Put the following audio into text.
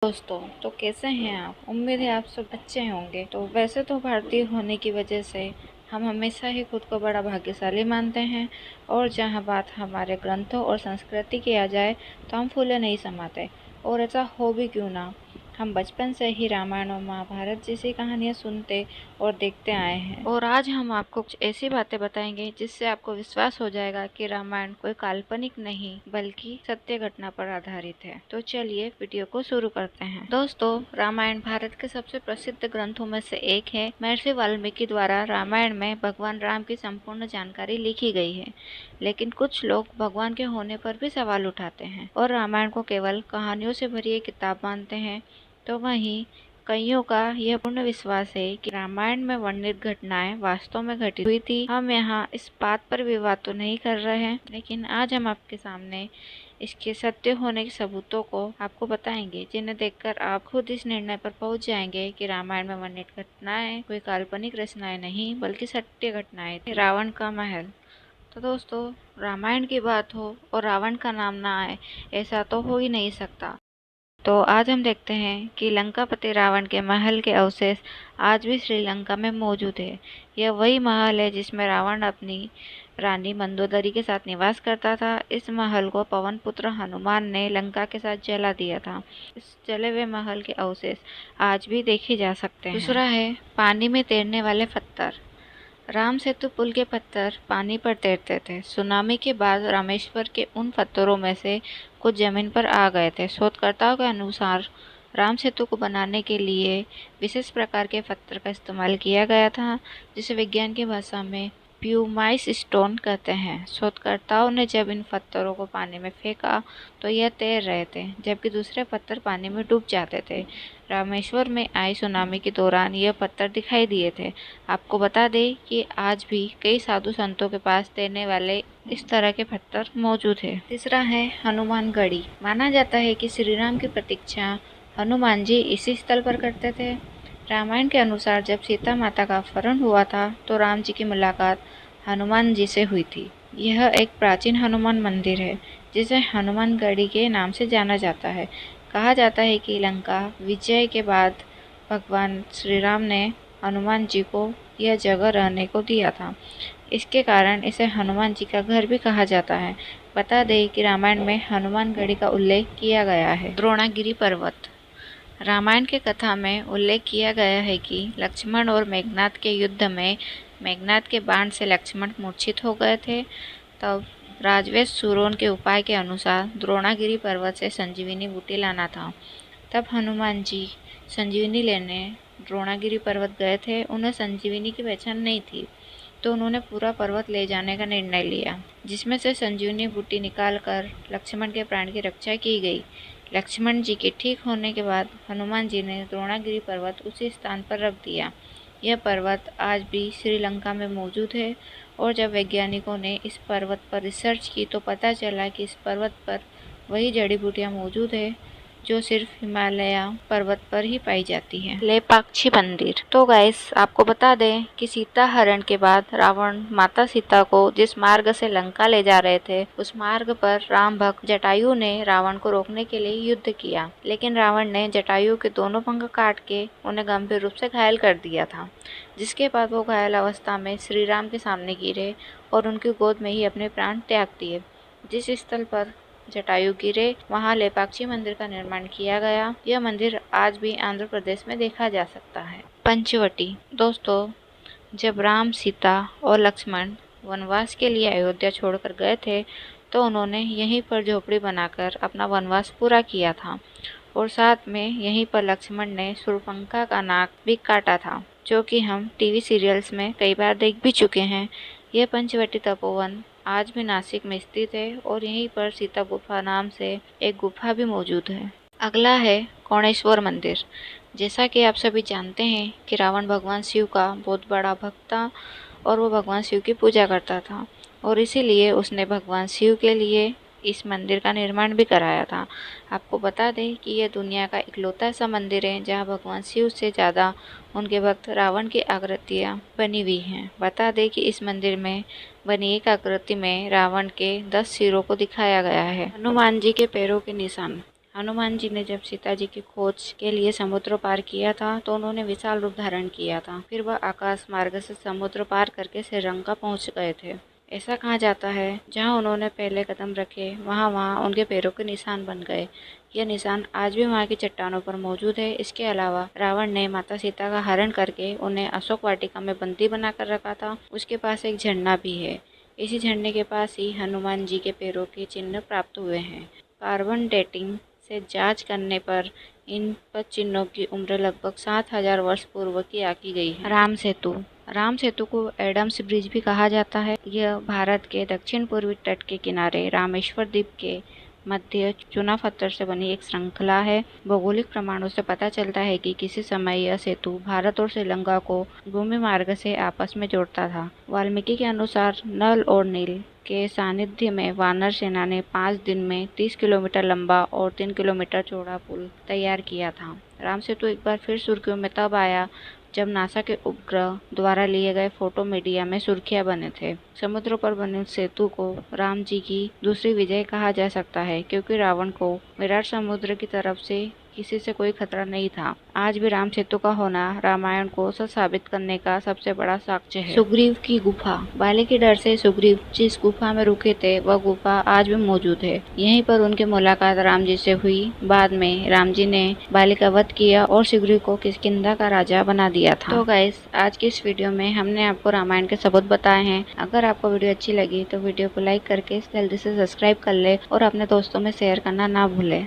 दोस्तों, तो कैसे हैं आप? उम्मीद है आप सब अच्छे होंगे। तो वैसे तो भारतीय होने की वजह से हम हमेशा ही खुद को बड़ा भाग्यशाली मानते हैं, और जहां बात हमारे ग्रंथों और संस्कृति की आ जाए तो हम फूले नहीं समाते। और ऐसा हो भी क्यों ना, हम बचपन से ही रामायण और महाभारत जैसी कहानियाँ सुनते और देखते आए हैं। और आज हम आपको कुछ ऐसी बातें बताएंगे जिससे आपको विश्वास हो जाएगा कि रामायण कोई काल्पनिक नहीं बल्कि सत्य घटना पर आधारित है। तो चलिए वीडियो को शुरू करते हैं। दोस्तों, रामायण भारत के सबसे प्रसिद्ध ग्रंथों में से एक है। महर्षि वाल्मीकि द्वारा रामायण में भगवान राम की संपूर्ण जानकारी लिखी गई है, लेकिन कुछ लोग भगवान के होने पर भी सवाल उठाते हैं और रामायण को केवल कहानियों से भरी एक किताब मानते हैं। तो वहीं कईयों का यह पूर्ण विश्वास है कि रामायण में वर्णित घटनाएं वास्तव में घटित हुई थी। हम यहाँ इस बात पर विवाद तो नहीं कर रहे हैं, लेकिन आज हम आपके सामने इसके सत्य होने के सबूतों को आपको बताएंगे, जिन्हें देखकर आप खुद इस निर्णय पर पहुंच जाएंगे कि रामायण में वर्णित घटनाएं कोई काल्पनिक रचनाएं नहीं बल्कि सत्य घटनाएं थी। रावण का महल। तो दोस्तों, रामायण की बात हो और रावण का नाम ना आए, ऐसा तो हो ही नहीं सकता। तो आज हम देखते हैं कि लंकापति रावण के महल के अवशेष आज भी श्रीलंका में मौजूद है। यह वही महल है जिसमें रावण अपनी रानी मंदोदरी के साथ निवास करता था। इस महल को पवन पुत्र हनुमान ने लंका के साथ जला दिया था। इस जले हुए महल के अवशेष आज भी देखे जा सकते हैं। दूसरा है पानी में तैरने वाले पत्थर। राम सेतु पुल के पत्थर पानी पर तैरते थे। सुनामी के बाद रामेश्वर के उन पत्थरों में से कुछ जमीन पर आ गए थे। शोधकर्ताओं के अनुसार राम सेतु को बनाने के लिए विशेष प्रकार के पत्थर का इस्तेमाल किया गया था, जिसे विज्ञान की भाषा में प्यूमाइस स्टोन कहते हैं। शोधकर्ताओं ने जब इन पत्थरों को पानी में फेंका तो यह तैर रहे थे, जबकि दूसरे पत्थर पानी में डूब जाते थे। रामेश्वर में आई सुनामी के दौरान यह पत्थर दिखाई दिए थे। आपको बता दें कि आज भी कई साधु संतों के पास तैरने वाले इस तरह के पत्थर मौजूद है। तीसरा है हनुमान गढ़ी। माना जाता है कि श्री राम की प्रतीक्षा हनुमान जी इसी स्थल पर करते थे। रामायण के अनुसार जब सीता माता का अपहरण हुआ था तो राम जी की मुलाकात हनुमान जी से हुई थी। यह एक प्राचीन हनुमान मंदिर है जिसे हनुमान गढ़ी के नाम से जाना जाता है। कहा जाता है कि लंका विजय के बाद भगवान श्री राम ने हनुमान जी को यह जगह रहने को दिया था। इसके कारण इसे हनुमान जी का घर भी कहा जाता है। बता दें कि रामायण में हनुमान गढ़ी का उल्लेख किया गया है। द्रोणागिरी पर्वत। रामायण के कथा में उल्लेख किया गया है कि लक्ष्मण और मेघनाद के युद्ध में मेघनाद के बाण से लक्ष्मण मूर्छित हो गए थे। तब राजवेश सुरोन के उपाय के अनुसार द्रोणागिरी पर्वत से संजीवनी बूटी लाना था। तब हनुमान जी संजीवनी लेने द्रोणागिरी पर्वत गए थे। उन्हें संजीवनी की पहचान नहीं थी, तो उन्होंने पूरा पर्वत ले जाने का निर्णय लिया, जिसमें से संजीवनी बूटी निकालकर लक्ष्मण के प्राण की रक्षा की गई। लक्ष्मण जी के ठीक होने के बाद हनुमान जी ने द्रोणागिरी पर्वत उसी स्थान पर रख दिया। यह पर्वत आज भी श्रीलंका में मौजूद है, और जब वैज्ञानिकों ने इस पर्वत पर रिसर्च की तो पता चला कि इस पर्वत पर वही जड़ी बूटियाँ मौजूद है जो सिर्फ हिमालय पर्वत पर ही पाई जाती है। लेपाक्षी मंदिर। तो गाइस, आपको बता दें कि सीता हरण के बाद रावण माता सीता को जिस मार्ग से लंका ले जा रहे थे, उस मार्ग पर राम भक्त जटायु ने रावण को रोकने के लिए युद्ध किया, लेकिन रावण ने जटायु के दोनों पंख काट के उन्हें गंभीर रूप से घायल कर दिया था। जिसके बाद वो घायल अवस्था में श्री राम के सामने गिरे और उनकी गोद में ही अपने प्राण त्याग दिए। जिस स्थल पर जटायु गिरे वहां लेपाक्षी मंदिर का निर्माण किया गया। यह मंदिर आज भी आंध्र प्रदेश में देखा जा सकता है। पंचवटी। दोस्तों, जब राम, सीता और लक्ष्मण वनवास के लिए अयोध्या छोड़कर गए थे तो उन्होंने यहीं पर झोपड़ी बनाकर अपना वनवास पूरा किया था, और साथ में यहीं पर लक्ष्मण ने शूर्पणखा का नाक भी काटा था, जो कि हम टीवी सीरियल्स में कई बार देख भी चुके हैं। यह पंचवटी तपोवन आज भी नासिक में स्थित है, और यहीं पर सीता गुफा नाम से एक गुफा भी मौजूद है। अगला है कोणेश्वर मंदिर। जैसा कि आप सभी जानते हैं कि रावण भगवान शिव का बहुत बड़ा भक्त था, और वो भगवान शिव की पूजा करता था, और इसीलिए उसने भगवान शिव के लिए इस मंदिर का निर्माण भी कराया था। आपको बता दें कि यह दुनिया का इकलौता ऐसा मंदिर है जहां भगवान शिव से ज़्यादा उनके भक्त रावण की आकृतियां बनी हुई हैं। बता दें कि इस मंदिर में बनी एक आकृति में रावण के 10 सिरों को दिखाया गया है। हनुमान जी के पैरों के निशान। हनुमान जी ने जब सीता जी की खोज के लिए समुद्र पार किया था तो उन्होंने विशाल रूप धारण किया था। फिर वह आकाश मार्ग से समुद्र पार करके श्रीलंका पहुंच गए थे। ऐसा कहा जाता है जहां उन्होंने पहले कदम रखे वहां वहां उनके पैरों के निशान बन गए। यह निशान आज भी वहां की चट्टानों पर मौजूद है। इसके अलावा रावण ने माता सीता का हरण करके उन्हें अशोक वाटिका में बंदी बनाकर रखा था। उसके पास एक झरना भी है। इसी झरने के पास ही हनुमान जी के पैरों के चिन्ह प्राप्त हुए हैं। कार्बन डेटिंग से जांच करने पर इन चिन्हों की उम्र लगभग 7000 वर्ष पूर्व की आकी गई है। राम सेतु को एडम्स ब्रिज भी कहा जाता है। यह भारत के दक्षिण पूर्वी तट के किनारे रामेश्वर द्वीप के मध्य चूना पत्थर से बनी एक श्रृंखला है। भौगोलिक प्रमाणों से पता चलता है कि किसी समय यह सेतु भारत और श्रीलंका को भूमि मार्ग से आपस में जोड़ता था। वाल्मीकि के अनुसार नल और नील के सानिध्य में वानर सेना ने 5 दिन में 30 किलोमीटर लंबा और 3 किलोमीटर चौड़ा पुल तैयार किया था। राम सेतु एक बार फिर सुर्खियों में तब आया जब नासा के उपग्रह द्वारा लिए गए फोटो मीडिया में सुर्खियां बने थे। समुद्र पर बने सेतु को राम जी की दूसरी विजय कहा जा सकता है क्योंकि रावण को विराट समुद्र की तरफ से किसी से कोई खतरा नहीं था। आज भी राम सेतु का होना रामायण को सच साबित करने का सबसे बड़ा साक्ष्य है। सुग्रीव की गुफा। बाली के डर से सुग्रीव जिस गुफा में रुके थे वह गुफा आज भी मौजूद है। यहीं पर उनकी मुलाकात राम जी से हुई। बाद में राम जी ने बाली का वध किया और सुग्रीव को किष्किंधा का राजा बना दिया था। तो गाइस, आज की इस वीडियो में हमने आपको रामायण के सबूत बताए हैं। अगर आपको वीडियो अच्छी लगी तो वीडियो को लाइक करके जल्दी से सब्सक्राइब कर ले और अपने दोस्तों में शेयर करना ना भूले।